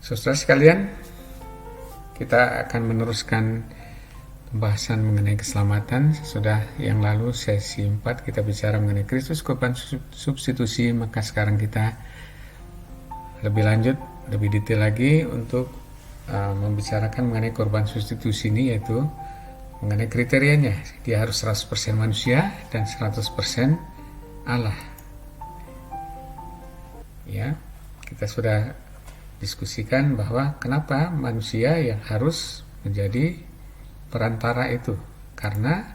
Saudara sekalian, kita akan meneruskan pembahasan mengenai keselamatan. Sudah yang lalu sesi 4 kita bicara mengenai Kristus korban substitusi, maka sekarang kita lebih lanjut, lebih detail lagi untuk membicarakan mengenai korban substitusi ini, yaitu mengenai kriterianya. Dia harus 100% manusia dan 100% Allah. Ya, kita sudah diskusikan bahwa kenapa manusia yang harus menjadi perantara itu, karena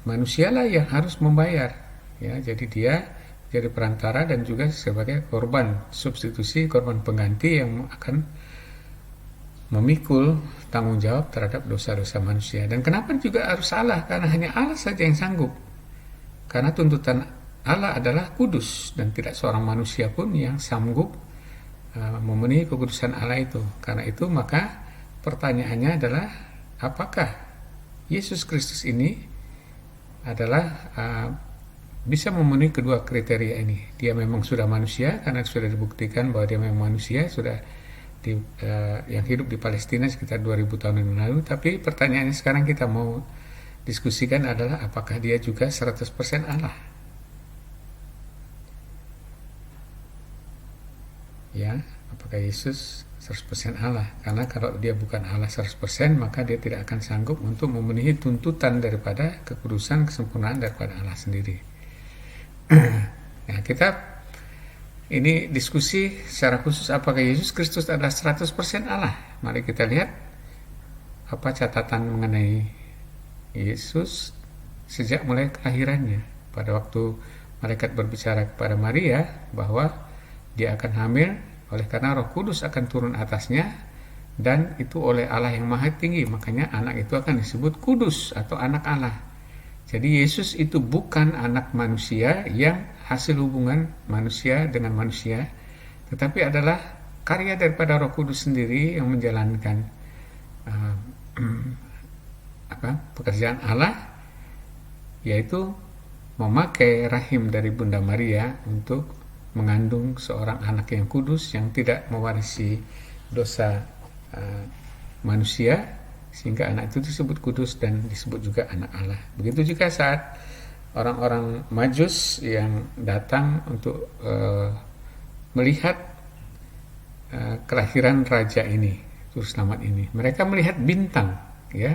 manusialah yang harus membayar, ya. Jadi dia jadi perantara dan juga sebagai korban substitusi, korban pengganti yang akan memikul tanggung jawab terhadap dosa-dosa manusia. Dan kenapa juga harus Allah? Karena hanya Allah saja yang sanggup, karena tuntutan Allah adalah kudus dan tidak seorang manusia pun yang sanggup memenuhi kekudusan Allah itu. Karena itu maka pertanyaannya adalah, apakah Yesus Kristus ini adalah bisa memenuhi kedua kriteria ini? Dia memang sudah manusia karena sudah dibuktikan bahwa dia memang manusia, sudah yang hidup di Palestina sekitar 2000 tahun yang lalu. Tapi pertanyaannya sekarang kita mau diskusikan adalah, apakah dia juga 100% Allah? Ya, apakah Yesus 100% Allah? Karena kalau dia bukan Allah 100%, maka dia tidak akan sanggup untuk memenuhi tuntutan daripada kekudusan, kesempurnaan daripada Allah sendiri. Nah, kita ini diskusi secara khusus, apakah Yesus Kristus adalah 100% Allah? Mari kita lihat apa catatan mengenai Yesus sejak mulai kelahirannya. Pada waktu malaikat berbicara kepada Maria bahwa dia akan hamil oleh karena Roh Kudus akan turun atasnya, dan itu oleh Allah yang Maha Tinggi, makanya anak itu akan disebut kudus atau anak Allah. Jadi Yesus itu bukan anak manusia yang hasil hubungan manusia dengan manusia, tetapi adalah karya daripada Roh Kudus sendiri yang menjalankan pekerjaan Allah, yaitu memakai rahim dari Bunda Maria untuk mengandung seorang anak yang kudus yang tidak mewarisi dosa manusia, sehingga anak itu disebut kudus dan disebut juga anak Allah. Begitu juga saat orang-orang Majus yang datang untuk melihat kelahiran raja ini, Juru Selamat ini, mereka melihat bintang, ya.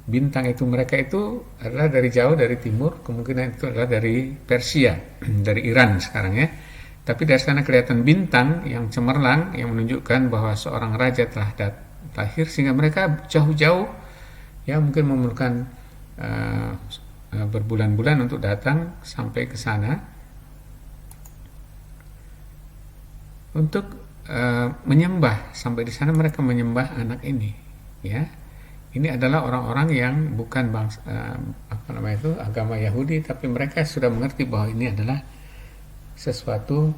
Bintang itu mereka itu adalah dari jauh, dari timur, kemungkinan itu adalah dari Persia, dari Iran sekarang, ya. Tapi dari sana kelihatan bintang yang cemerlang yang menunjukkan bahwa seorang raja telah lahir, sehingga mereka jauh-jauh, ya, mungkin memerlukan berbulan-bulan untuk datang sampai ke sana untuk menyembah. Sampai di sana mereka menyembah anak ini, ya. Ini adalah orang-orang yang bukan bangsa agama Yahudi, tapi mereka sudah mengerti bahwa ini adalah sesuatu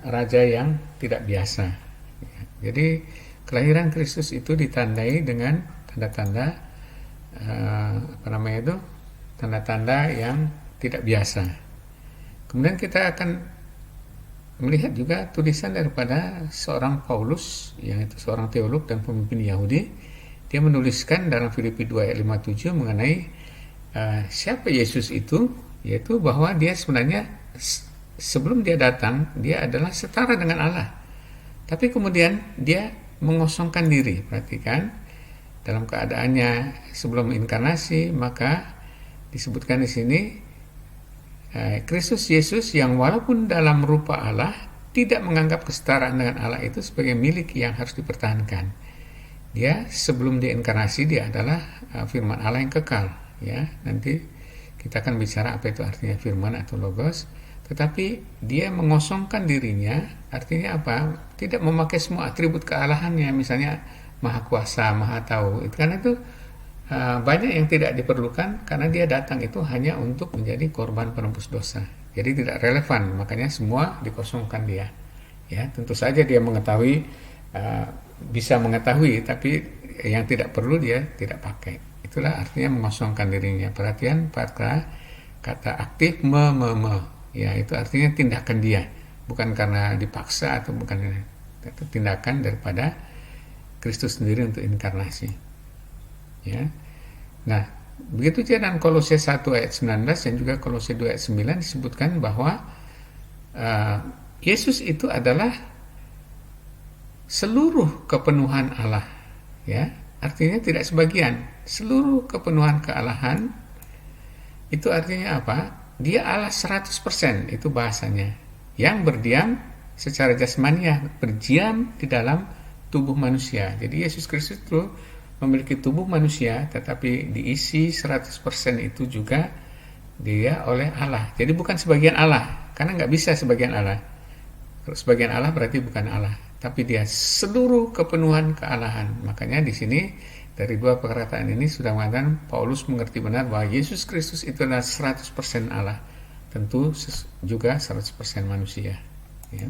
raja yang tidak biasa. Jadi kelahiran Kristus itu ditandai dengan tanda-tanda tanda-tanda yang tidak biasa. Kemudian kita akan melihat juga tulisan daripada seorang Paulus, yang itu seorang teolog dan pemimpin Yahudi. Dia menuliskan dalam Filipi 2 ayat 57 mengenai siapa Yesus itu, yaitu bahwa dia sebenarnya sebelum dia datang, dia adalah setara dengan Allah. Tapi kemudian dia mengosongkan diri. Perhatikan, dalam keadaannya sebelum inkarnasi, maka disebutkan di sini Kristus Yesus yang walaupun dalam rupa Allah, tidak menganggap kesetaraan dengan Allah itu sebagai milik yang harus dipertahankan. Dia sebelum diinkarnasi, dia adalah firman Allah yang kekal, ya. Nanti kita akan bicara apa itu artinya firman atau logos. Tetapi dia mengosongkan dirinya, artinya apa? Tidak memakai semua atribut kealahannya, misalnya maha kuasa, maha tahu. Karena itu banyak yang tidak diperlukan, karena dia datang itu hanya untuk menjadi korban penebus dosa. Jadi tidak relevan, makanya semua dikosongkan dia. Ya, tentu saja dia mengetahui, bisa mengetahui, tapi yang tidak perlu dia tidak pakai. Itulah artinya mengosongkan dirinya. Perhatian pada kata aktif ya, itu artinya tindakan dia, bukan karena dipaksa atau bukan atau tindakan daripada Kristus sendiri untuk inkarnasi. Ya. Nah, begitu juga dalam Kolose 1 ayat 19 dan juga Kolose 2 ayat 9 disebutkan bahwa Yesus itu adalah seluruh kepenuhan Allah, ya. Artinya tidak sebagian, seluruh kepenuhan kealahan. Itu artinya apa? Dia Allah 100%, itu bahasanya. Yang berdiam secara jasmaniah, berdiam di dalam tubuh manusia. Jadi Yesus Kristus itu memiliki tubuh manusia, tetapi diisi 100% itu juga dia oleh Allah. Jadi bukan sebagian Allah, karena nggak bisa sebagian Allah. Kalau sebagian Allah berarti bukan Allah, tapi dia seluruh kepenuhan kealahan. Makanya di sini dari dua perkataan ini sudah mengatakan Paulus mengerti benar bahwa Yesus Kristus itu adalah 100% Allah, tentu juga 100% manusia. Ya.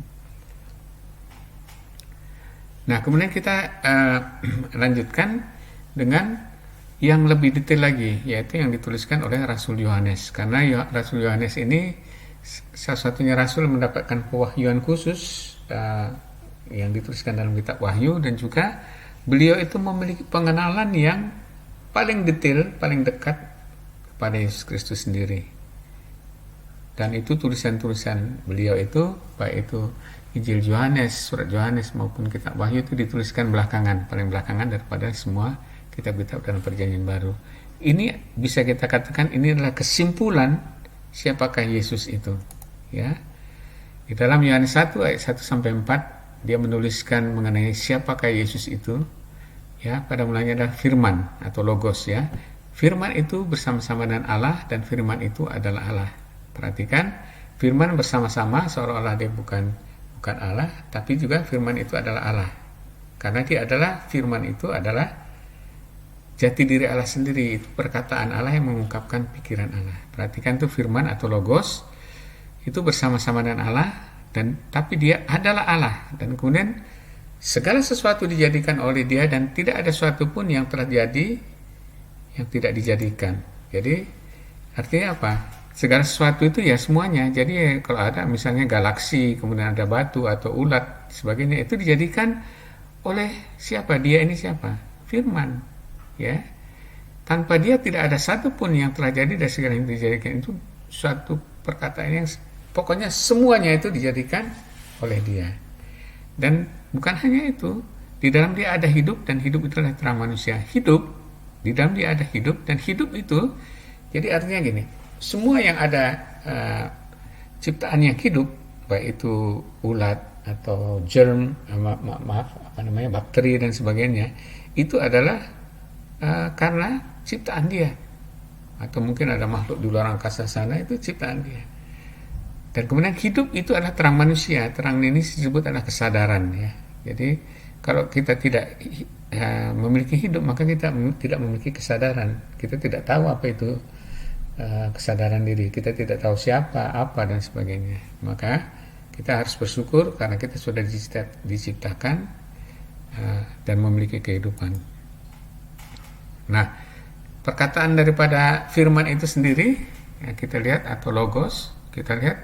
Nah, kemudian kita lanjutkan dengan yang lebih detail lagi, yaitu yang dituliskan oleh Rasul Yohanes. Karena Rasul Yohanes ini salah satunya Rasul mendapatkan pewahyuan khusus yang dituliskan dalam kitab Wahyu, dan juga beliau itu memiliki pengenalan yang paling detail, paling dekat kepada Yesus Kristus sendiri. Dan itu tulisan-tulisan beliau itu, baik itu Injil Yohanes, surat Yohanes maupun kitab Wahyu, itu dituliskan belakangan, paling belakangan daripada semua kitab-kitab dalam Perjanjian Baru. Ini bisa kita katakan ini adalah kesimpulan siapakah Yesus itu. Ya. Di dalam Yohanes 1 ayat 1 sampai 4 dia menuliskan mengenai siapakah Yesus itu. Ya, pada mulanya adalah firman atau logos, ya. Firman itu bersama-sama dengan Allah, dan firman itu adalah Allah. Perhatikan, firman bersama-sama seolah-olah dia bukan Allah, tapi juga firman itu adalah Allah. Karena dia adalah, firman itu adalah jati diri Allah sendiri, itu perkataan Allah yang mengungkapkan pikiran Allah. Perhatikan, itu firman atau logos itu bersama-sama dengan Allah, dan tapi dia adalah Allah, dan kemudian segala sesuatu dijadikan oleh dia, dan tidak ada sesuatu pun yang telah jadi yang tidak dijadikan. Jadi artinya apa? Segala sesuatu itu ya semuanya. Jadi kalau ada misalnya galaksi, kemudian ada batu atau ulat sebagainya, itu dijadikan oleh siapa? Dia ini siapa? Firman. Ya, tanpa dia tidak ada satupun yang telah jadi dari segala yang dijadikan. Itu suatu perkataan yang pokoknya semuanya itu dijadikan oleh dia. Dan bukan hanya itu, di dalam dia ada hidup, dan hidup itu adalah terang manusia. Hidup, di dalam dia ada hidup, dan hidup itu, jadi artinya gini, semua yang ada ciptaan yang hidup, baik itu ulat atau germ, bakteri dan sebagainya, itu adalah karena ciptaan dia, atau mungkin ada makhluk di luar angkasa sana, itu ciptaan dia. Dan kemudian hidup itu adalah terang manusia. Terang ini disebut adalah kesadaran, ya. Jadi kalau kita tidak memiliki hidup, maka kita tidak memiliki kesadaran. Kita tidak tahu apa itu kesadaran diri. Kita tidak tahu siapa, apa, dan sebagainya. Maka kita harus bersyukur karena kita sudah diciptakan dan memiliki kehidupan. Nah, perkataan daripada firman itu sendiri, ya, kita lihat, atau logos, kita lihat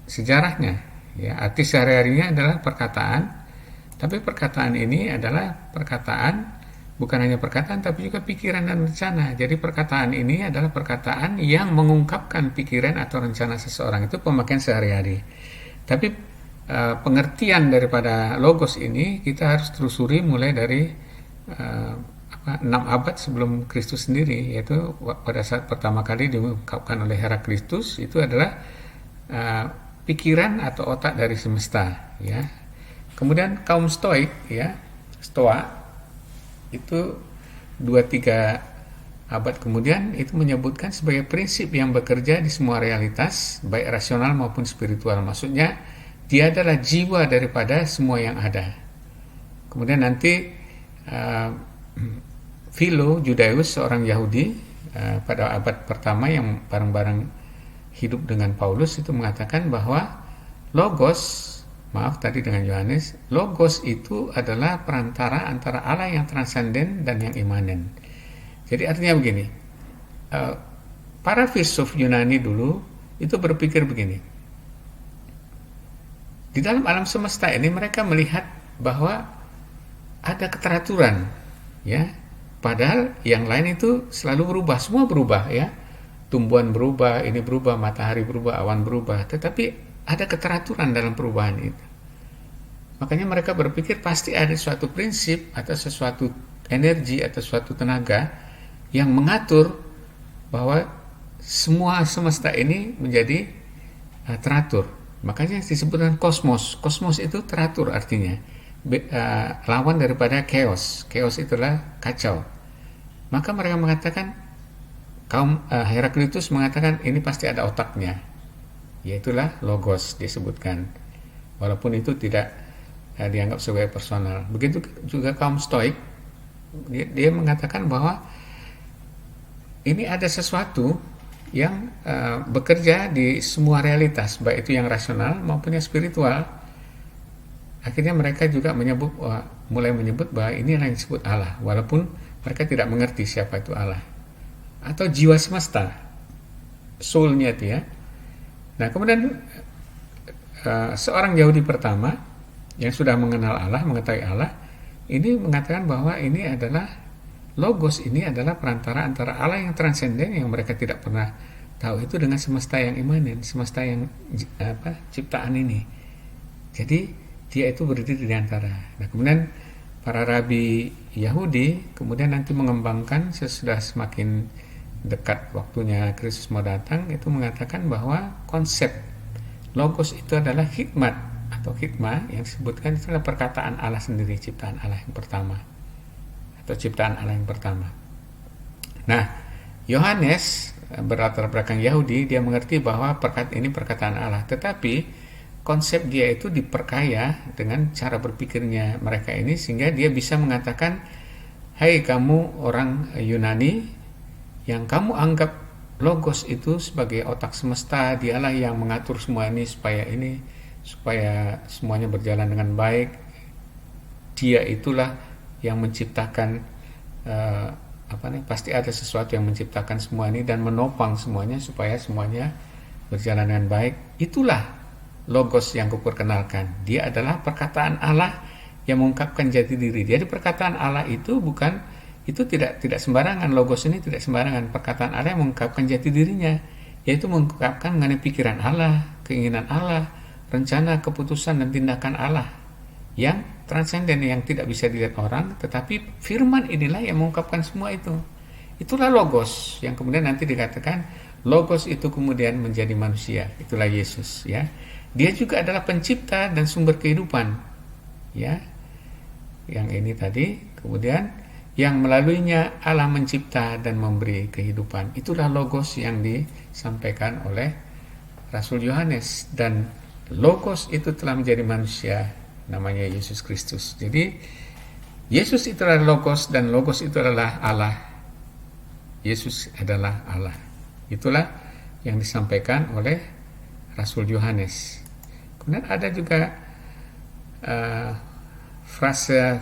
sejarahnya, ya. Arti sehari-harinya adalah perkataan, tapi perkataan ini adalah perkataan, bukan hanya perkataan, tapi juga pikiran dan rencana. Jadi perkataan ini adalah perkataan yang mengungkapkan pikiran atau rencana seseorang. Itu pemakaian sehari-hari. Tapi pengertian daripada logos ini kita harus telusuri mulai dari 6 abad sebelum Kristus sendiri, yaitu pada saat pertama kali diungkapkan oleh Heraklitus. Itu adalah pikiran atau otak dari semesta, ya. Kemudian kaum Stoik, ya, Stoa, itu 2-3 abad kemudian itu menyebutkan sebagai prinsip yang bekerja di semua realitas, baik rasional maupun spiritual. Maksudnya dia adalah jiwa daripada semua yang ada. Kemudian nanti Philo Judaeus, seorang Yahudi pada abad pertama yang bareng-bareng hidup dengan Paulus, itu mengatakan bahwa tadi dengan Yohanes, logos itu adalah perantara antara Allah yang transenden dan yang imanen. Jadi artinya begini, para filsuf Yunani dulu itu berpikir begini, Di dalam alam semesta ini mereka melihat bahwa ada keteraturan, ya. Padahal yang lain itu selalu berubah, semua berubah, ya. Tumbuhan berubah, ini berubah, matahari berubah, awan berubah, tetapi ada keteraturan dalam perubahan itu. Makanya mereka berpikir pasti ada suatu prinsip atau sesuatu energi atau suatu tenaga yang mengatur bahwa semua semesta ini menjadi teratur. Makanya disebut dengan kosmos. Kosmos itu teratur artinya. Lawan daripada chaos. Chaos itulah kacau. Maka mereka mengatakan, kaum Heraklitus mengatakan ini pasti ada otaknya. Yaitulah logos disebutkan. Walaupun itu tidak dianggap sebagai personal. Begitu juga kaum Stoik, dia mengatakan bahwa ini ada sesuatu yang bekerja di semua realitas, baik itu yang rasional maupun yang spiritual. Akhirnya mereka juga mulai menyebut bahwa ini yang disebut Allah, walaupun mereka tidak mengerti siapa itu Allah atau jiwa semesta, soul-nya itu, ya. Nah, kemudian seorang Yahudi pertama yang sudah mengenal Allah, mengetahui Allah, ini mengatakan bahwa ini adalah logos, ini adalah perantara antara Allah yang transenden yang mereka tidak pernah tahu itu dengan semesta yang imanen, semesta yang ciptaan ini. Jadi dia itu berdiri di antara. Nah, kemudian para rabi Yahudi kemudian nanti mengembangkan sesudah semakin dekat waktunya Kristus mau datang, itu mengatakan bahwa konsep logos itu adalah hikmat atau hikmah yang disebutkan itu adalah perkataan Allah sendiri, ciptaan Allah yang pertama atau ciptaan Allah yang pertama. Nah, Yohanes berlatar belakang Yahudi, dia mengerti bahwa ini perkataan Allah, tetapi konsep dia itu diperkaya dengan cara berpikirnya mereka ini, sehingga dia bisa mengatakan, hai kamu orang Yunani yang kamu anggap logos itu sebagai otak semesta, dialah yang mengatur semua ini supaya semuanya berjalan dengan baik. Dia itulah yang menciptakan pasti ada sesuatu yang menciptakan semua ini dan menopang semuanya supaya semuanya berjalan dengan baik. Itulah logos yang kuperkenalkan. Dia adalah perkataan Allah yang mengungkapkan jati diri. Jadi perkataan Allah itu tidak sembarangan. Logos ini tidak sembarangan. Perkataan Allah yang mengungkapkan jati dirinya, yaitu mengungkapkan mengenai pikiran Allah, keinginan Allah, rencana, keputusan dan tindakan Allah yang transenden, yang tidak bisa dilihat orang, tetapi firman inilah yang mengungkapkan semua itu. Itulah logos yang kemudian nanti dikatakan logos itu kemudian menjadi manusia. Itulah Yesus, ya. Dia juga adalah pencipta dan sumber kehidupan, ya. Yang ini tadi, kemudian yang melaluinya Allah mencipta dan memberi kehidupan. Itulah logos yang disampaikan oleh Rasul Yohanes, dan logos itu telah menjadi manusia, namanya Yesus Kristus. Jadi Yesus itu adalah logos dan logos itu adalah Allah. Yesus adalah Allah. Itulah yang disampaikan oleh Rasul Yohanes. Kemudian ada juga frasa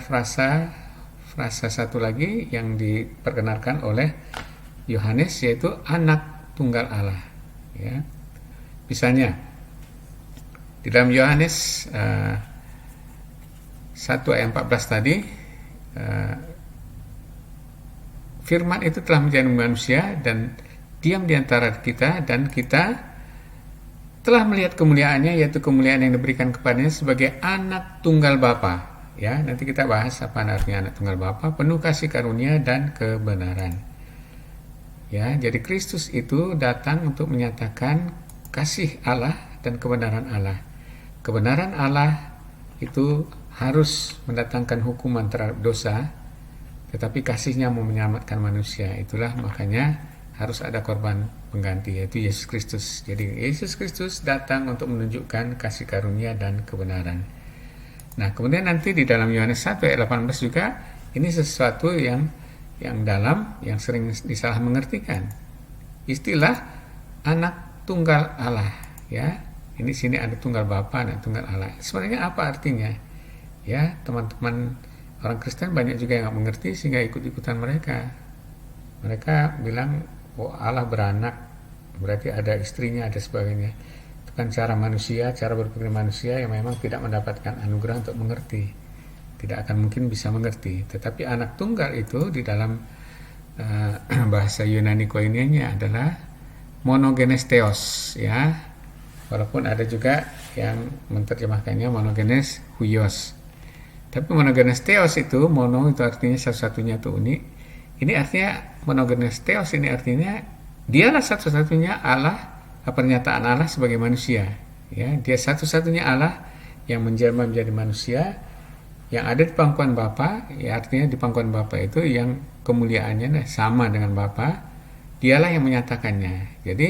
satu lagi yang diperkenalkan oleh Yohanes, yaitu anak tunggal Allah, ya. Misalnya di dalam Yohanes 1 ayat 14 tadi, firman itu telah menjadi manusia dan diam di antara kita, dan kita telah melihat kemuliaannya, yaitu kemuliaan yang diberikan kepadanya sebagai anak tunggal Bapa. Ya, nanti kita bahas apa artinya anak tunggal Bapa, penuh kasih karunia dan kebenaran. Ya, jadi Kristus itu datang untuk menyatakan kasih Allah dan kebenaran Allah. Kebenaran Allah itu harus mendatangkan hukuman terhadap dosa, tetapi kasihnya mau menyelamatkan manusia. Itulah makanya harus ada korban pengganti, yaitu Yesus Kristus. Jadi Yesus Kristus datang untuk menunjukkan kasih karunia dan kebenaran. Nah, kemudian nanti di dalam Yohanes 1 ayat 18 juga, ini sesuatu yang dalam, yang sering disalah mengertikan. Istilah anak tunggal Allah, ya. Ini sini ada tunggal Bapa, anak tunggal Allah. Sebenarnya apa artinya? Ya, teman-teman orang Kristen banyak juga yang nggak mengerti sehingga ikut-ikutan mereka. Mereka bilang, oh Allah beranak, berarti ada istrinya, ada sebagainya. bukan cara manusia, cara berpikir manusia yang memang tidak mendapatkan anugerah untuk mengerti, tidak akan mungkin bisa mengerti. Tetapi anak tunggal itu di dalam bahasa Yunani koinenya adalah monogenes theos, ya, walaupun ada juga yang menerjemahkannya monogenes huios. Tapi monogenes theos itu, mono itu artinya satu-satunya, itu unik. Ini artinya monogenes theos ini artinya dialah satu-satunya Allah, pernyataan Allah sebagai manusia, ya. Dia satu-satunya Allah yang menjelma menjadi manusia, yang ada di pangkuan Bapa, ya, artinya di pangkuan Bapa itu yang kemuliaannya sama dengan Bapa, dialah yang menyatakannya. Jadi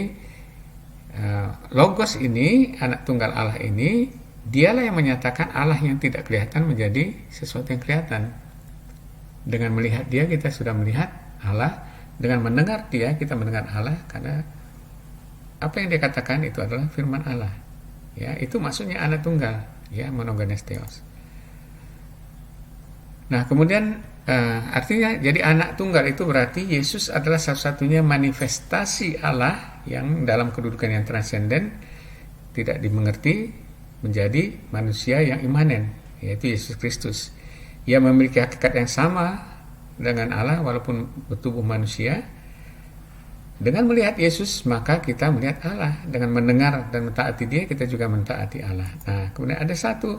Logos ini, anak tunggal Allah ini, dialah yang menyatakan Allah yang tidak kelihatan menjadi sesuatu yang kelihatan. Dengan melihat dia kita sudah melihat Allah, dengan mendengar dia kita mendengar Allah, karena apa yang dia katakan itu adalah firman Allah, ya. Itu maksudnya anak tunggal, ya, monogenes theos. Nah, kemudian artinya jadi anak tunggal itu berarti Yesus adalah satu-satunya manifestasi Allah yang dalam kedudukan yang transenden, tidak dimengerti, menjadi manusia yang imanen, yaitu Yesus Kristus. Ia memiliki hakikat yang sama dengan Allah walaupun bertubuh manusia. Dengan melihat Yesus maka kita melihat Allah. Dengan mendengar dan mentaati dia kita juga mentaati Allah. Nah, kemudian ada satu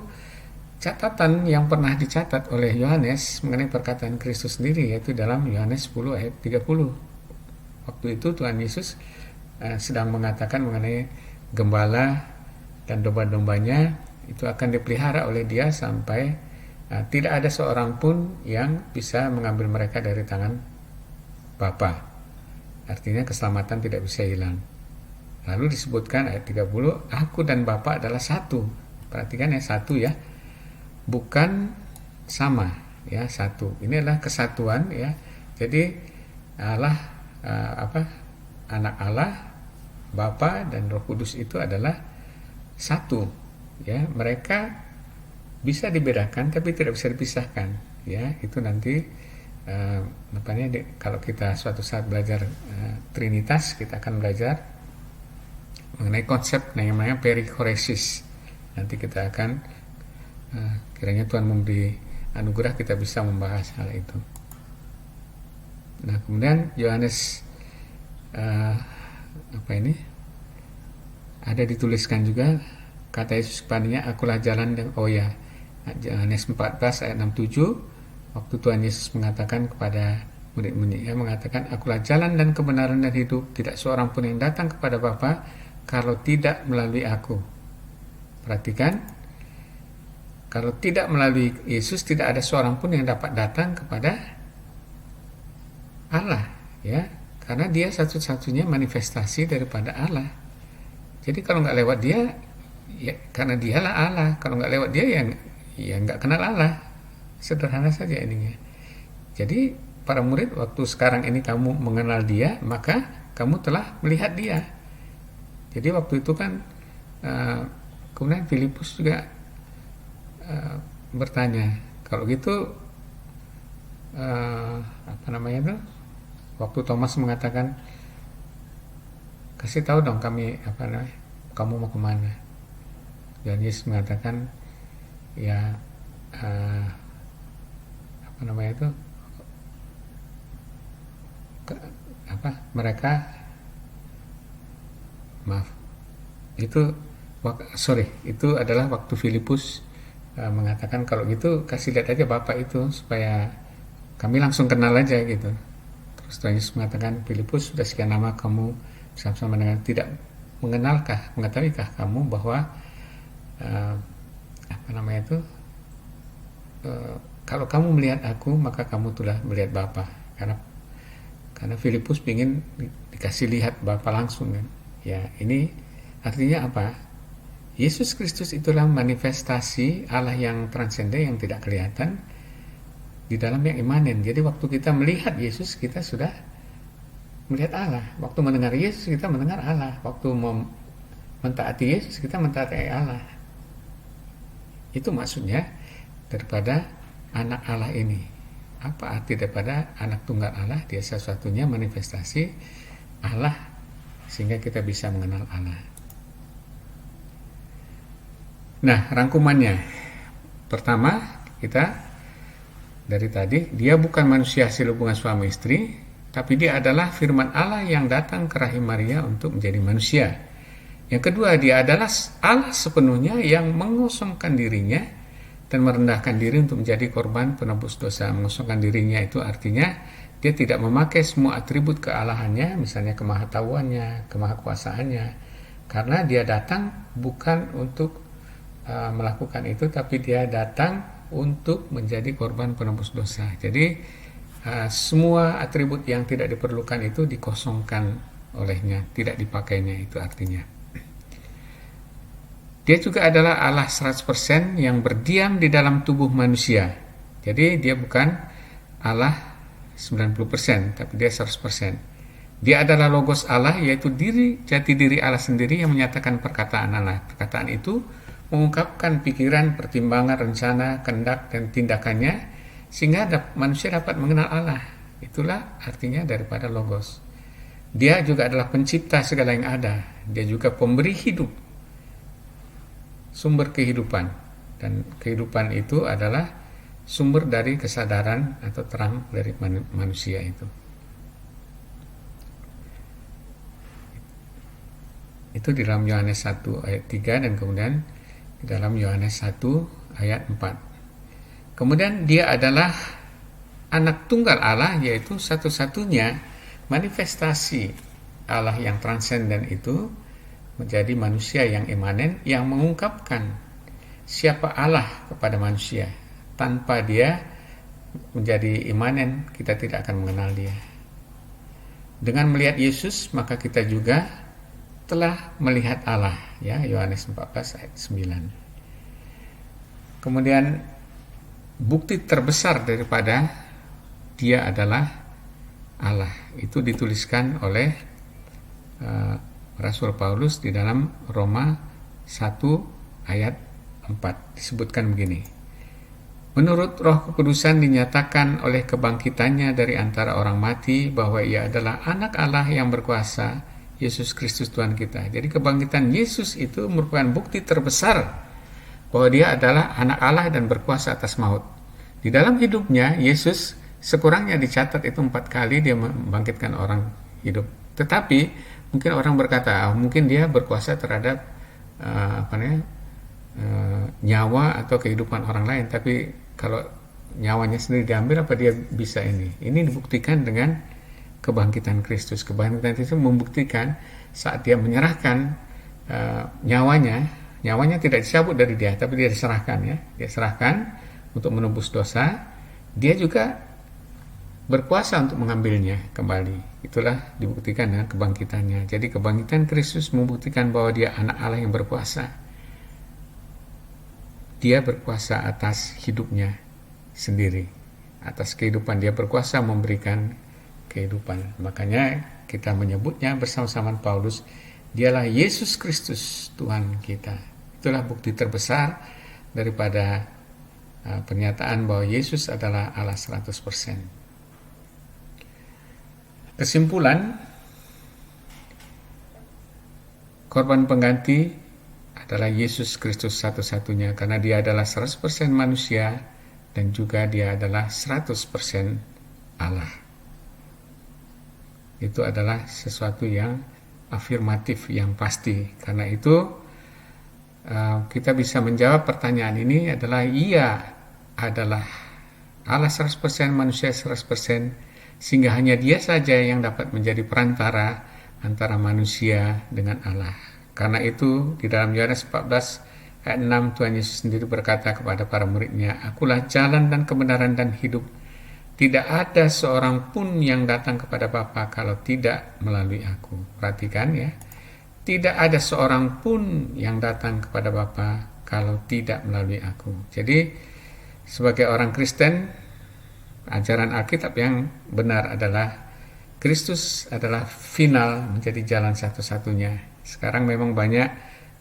catatan yang pernah dicatat oleh Yohanes mengenai perkataan Kristus sendiri, yaitu dalam Yohanes 10 ayat 30. Waktu itu Tuhan Yesus sedang mengatakan mengenai gembala dan domba-dombanya itu akan dipelihara oleh dia sampai tidak ada seorang pun yang bisa mengambil mereka dari tangan Bapa. Artinya keselamatan tidak bisa hilang. Lalu disebutkan ayat 30, aku dan Bapa adalah satu. Perhatikan ya, satu ya, bukan sama, ya, satu. Ini adalah kesatuan, ya. Jadi Allah, anak Allah, Bapa dan Roh Kudus itu adalah satu, ya. Mereka bisa dibedakan tapi tidak bisa dipisahkan, ya. Itu nanti kalau kita suatu saat belajar Trinitas, kita akan belajar mengenai konsep yang namanya perikoresis. Nanti kita akan kiranya Tuhan memberi anugerah kita bisa membahas hal itu. Nah, kemudian Yohanes ada dituliskan juga, kata Yesus kepadanya, akulah jalan dan Yohanes 14 ayat 67, waktu Tuhan Yesus mengatakan kepada murid-muridnya, mengatakan, akulah jalan dan kebenaran dan hidup, tidak seorang pun yang datang kepada Bapa kalau tidak melalui aku. Perhatikan, kalau tidak melalui Yesus tidak ada seorang pun yang dapat datang kepada Allah, ya, karena dia satu-satunya manifestasi daripada Allah. Jadi kalau nggak lewat dia, ya karena dialah Allah. Kalau nggak lewat dia, ya nggak kenal Allah. Sederhana saja ininya. Jadi para murid, waktu sekarang ini kamu mengenal dia, maka kamu telah melihat dia. Jadi waktu itu kan kemudian Filipus juga bertanya, kalau gitu waktu Thomas mengatakan, kasih tahu dong kami kamu mau kemana? Dan Yesus mengatakan, ya mereka itu adalah waktu Filipus mengatakan, kalau gitu kasih lihat aja Bapak itu supaya kami langsung kenal aja gitu. Terus Tuhan Yesus mengatakan, Filipus, sudah sekian lama kamu bersama-sama dengan tidak mengetahuikah kamu bahwa kalau kamu melihat aku maka kamu telah melihat Bapa. Karena Filipus ingin dikasih lihat Bapa langsung kan. Ya, ini artinya apa? Yesus Kristus itulah manifestasi Allah yang transenden, yang tidak kelihatan di dalam yang imanen. Jadi waktu kita melihat Yesus, kita sudah melihat Allah. Waktu mendengar Yesus, kita mendengar Allah. Waktu mentaati Yesus, kita mentaati Allah. Itu maksudnya daripada anak Allah ini. Apa arti daripada anak tunggal Allah? Dia satu-satunya manifestasi Allah, sehingga kita bisa mengenal Allah. Nah, rangkumannya. Pertama, kita dari tadi, dia bukan manusia hasil hubungan suami istri, tapi dia adalah firman Allah yang datang ke rahim Maria untuk menjadi manusia. Yang kedua, dia adalah Allah sepenuhnya yang mengosongkan dirinya dan merendahkan diri untuk menjadi korban penebus dosa. Mengosongkan dirinya itu artinya dia tidak memakai semua atribut kealahannya, misalnya kemahatauannya, kemahakuasaannya, karena dia datang bukan untuk melakukan itu, tapi dia datang untuk menjadi korban penebus dosa. Jadi semua atribut yang tidak diperlukan itu dikosongkan olehnya, tidak dipakainya, itu artinya. Dia juga adalah Allah 100% yang berdiam di dalam tubuh manusia. Jadi dia bukan Allah 90%, tapi dia 100%. Dia adalah logos Allah, yaitu jati diri Allah sendiri yang menyatakan perkataan Allah. Perkataan itu mengungkapkan pikiran, pertimbangan, rencana, kehendak, dan tindakannya, sehingga manusia dapat mengenal Allah. Itulah artinya daripada logos. Dia juga adalah pencipta segala yang ada. Dia juga pemberi hidup, sumber kehidupan. Dan kehidupan itu adalah sumber dari kesadaran atau terang dari manusia itu. Itu di dalam Yohanes 1 ayat 3 dan kemudian di dalam Yohanes 1 ayat 4. Kemudian dia adalah anak tunggal Allah, yaitu satu-satunya manifestasi Allah yang transenden itu menjadi manusia yang imanen, yang mengungkapkan siapa Allah kepada manusia. Tanpa dia menjadi imanen, kita tidak akan mengenal dia. Dengan melihat Yesus, maka kita juga telah melihat Allah, ya, Yohanes 14 ayat 9. Kemudian bukti terbesar daripada dia adalah Allah itu dituliskan oleh Rasul Paulus di dalam Roma 1 ayat 4. Disebutkan begini: menurut Roh Kekudusan dinyatakan oleh kebangkitannya dari antara orang mati bahwa ia adalah anak Allah yang berkuasa, Yesus Kristus Tuhan kita. Jadi kebangkitan Yesus itu merupakan bukti terbesar bahwa dia adalah anak Allah dan berkuasa atas maut. Di dalam hidupnya, Yesus sekurangnya dicatat itu 4 kali dia membangkitkan orang hidup. Tetapi mungkin orang berkata, mungkin dia berkuasa terhadap nyawa atau kehidupan orang lain. Tapi kalau nyawanya sendiri diambil, apa dia bisa ini? Ini dibuktikan dengan kebangkitan Kristus. Kebangkitan Kristus membuktikan saat dia menyerahkan nyawanya tidak dicabut dari dia, tapi dia diserahkan, ya. Dia serahkan untuk menebus dosa. Dia juga berkuasa untuk mengambilnya kembali. Itulah dibuktikan dengan kebangkitannya. Jadi kebangkitan Kristus membuktikan bahwa dia anak Allah yang berkuasa. Dia berkuasa atas hidupnya sendiri, atas kehidupan. Dia berkuasa memberikan kehidupan. Makanya kita menyebutnya bersama-sama Paulus, dialah Yesus Kristus Tuhan kita. Itulah bukti terbesar daripada pernyataan bahwa Yesus adalah Allah 100%. Kesimpulan, korban pengganti adalah Yesus Kristus satu-satunya, karena dia adalah 100% manusia dan juga dia adalah 100% Allah. Itu adalah sesuatu yang afirmatif, yang pasti. Karena itu kita bisa menjawab pertanyaan ini adalah ia adalah Allah 100%, manusia 100%, sehingga hanya dia saja yang dapat menjadi perantara antara manusia dengan Allah. Karena itu di dalam Yohanes 14 ayat 6 Tuhan Yesus sendiri berkata kepada para muridnya, "Akulah jalan dan kebenaran dan hidup. Tidak ada seorang pun yang datang kepada Bapa kalau tidak melalui aku." Perhatikan, ya. Tidak ada seorang pun yang datang kepada Bapa kalau tidak melalui aku. Jadi sebagai orang Kristen, ajaran Alkitab yang benar adalah Kristus adalah final menjadi jalan satu-satunya. Sekarang memang banyak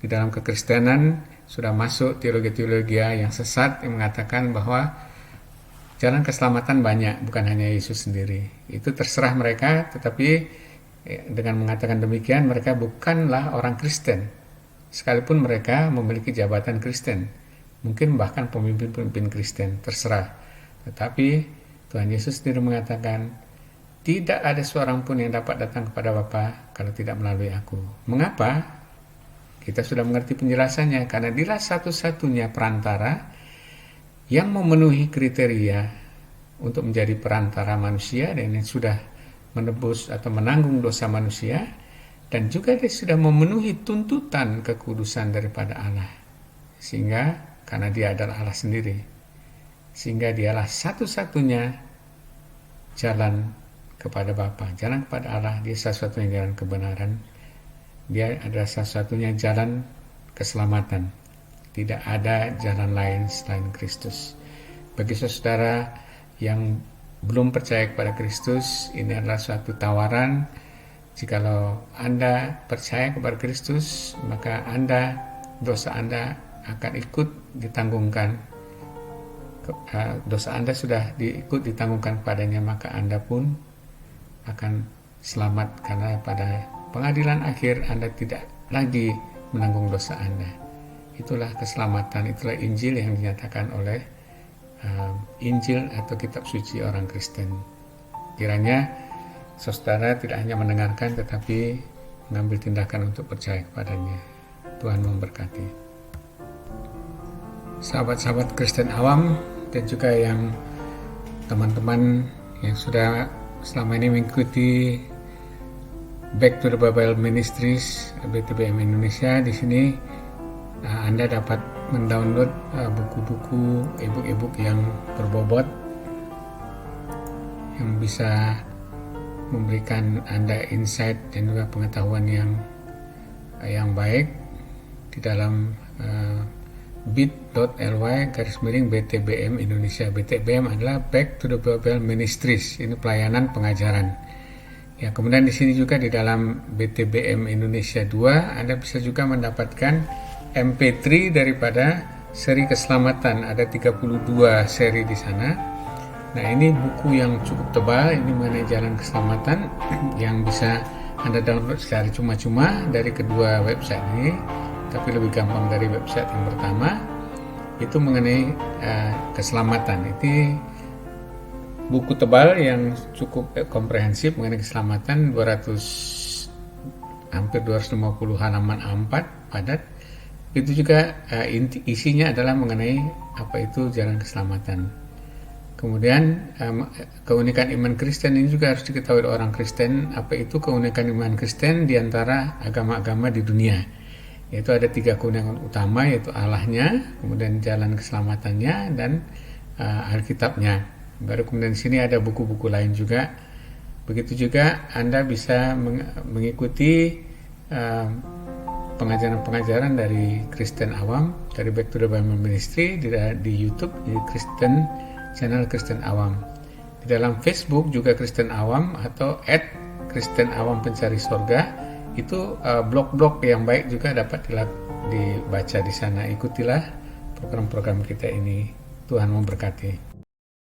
di dalam kekristenan sudah masuk teologi-teologi yang sesat yang mengatakan bahwa jalan keselamatan banyak, bukan hanya Yesus sendiri. Itu terserah mereka, tetapi dengan mengatakan demikian mereka bukanlah orang Kristen. sekalipun mereka memiliki jabatan Kristen, mungkin bahkan pemimpin-pemimpin Kristen, terserah. Tetapi Tuhan Yesus sendiri mengatakan, tidak ada seorang pun yang dapat datang kepada Bapa kalau tidak melalui aku. Mengapa? Kita sudah mengerti penjelasannya, karena dialah satu-satunya perantara yang memenuhi kriteria untuk menjadi perantara manusia dan yang sudah menebus atau menanggung dosa manusia, dan juga dia sudah memenuhi tuntutan kekudusan daripada Allah. Sehingga karena dia adalah Allah sendiri, sehingga dialah satu-satunya jalan kepada Bapa, jalan kepada Allah. Dia satu-satunya jalan kebenaran. Dia adalah satu-satunya jalan keselamatan. Tidak ada jalan lain selain Kristus. Bagi saudara yang belum percaya kepada Kristus, ini adalah suatu tawaran. Jikalau Anda percaya kepada Kristus, maka dosa Anda akan ikut ditanggungkan. Dosa Anda sudah ikut ditanggungkan padanya, maka Anda pun akan selamat, karena pada pengadilan akhir Anda tidak lagi menanggung dosa Anda. Itulah keselamatan, itulah Injil yang dinyatakan oleh Injil atau kitab suci orang Kristen. Kiranya saudara tidak hanya mendengarkan, tetapi mengambil tindakan untuk percaya kepadanya. Tuhan memberkati. Sahabat-sahabat Kristen awam dan juga yang teman-teman yang sudah selama ini mengikuti Back to the Bible Ministries BTBM Indonesia, di sini Anda dapat mendownload buku-buku, e-book yang berbobot yang bisa memberikan Anda insight dan juga pengetahuan yang baik di dalam bit.ly/BTBM Indonesia. BTBM adalah Back to the Bible Ministries. Ini pelayanan pengajaran. Ya, kemudian di sini juga di dalam BTBM Indonesia 2 Anda bisa juga mendapatkan MP3 daripada seri keselamatan. Ada 32 seri di sana. Nah, ini buku yang cukup tebal, ini mengenai jalan keselamatan yang bisa Anda download secara cuma-cuma dari kedua website ini, tapi lebih gampang dari website yang pertama, itu mengenai keselamatan. Itu buku tebal yang cukup komprehensif mengenai keselamatan, hampir 250 halaman A4 padat. Itu juga isinya adalah mengenai apa itu jalan keselamatan. Kemudian keunikan iman Kristen ini juga harus diketahui oleh orang Kristen. Apa itu keunikan iman Kristen di antara agama-agama di dunia? Yaitu ada 3 keunikan utama, yaitu Allahnya, kemudian jalan keselamatannya, dan Alkitabnya. Baru kemudian di sini ada buku-buku lain juga. Begitu juga Anda bisa mengikuti pengajaran-pengajaran dari Kristen awam, dari Back to the Bible Ministry di YouTube, di channel Kristen Awam. Di dalam Facebook juga Kristen Awam atau @Kristen Awam Pencari Sorga. Itu blog-blog yang baik juga dapat dibaca di sana. Ikutilah program-program kita ini. Tuhan memberkati.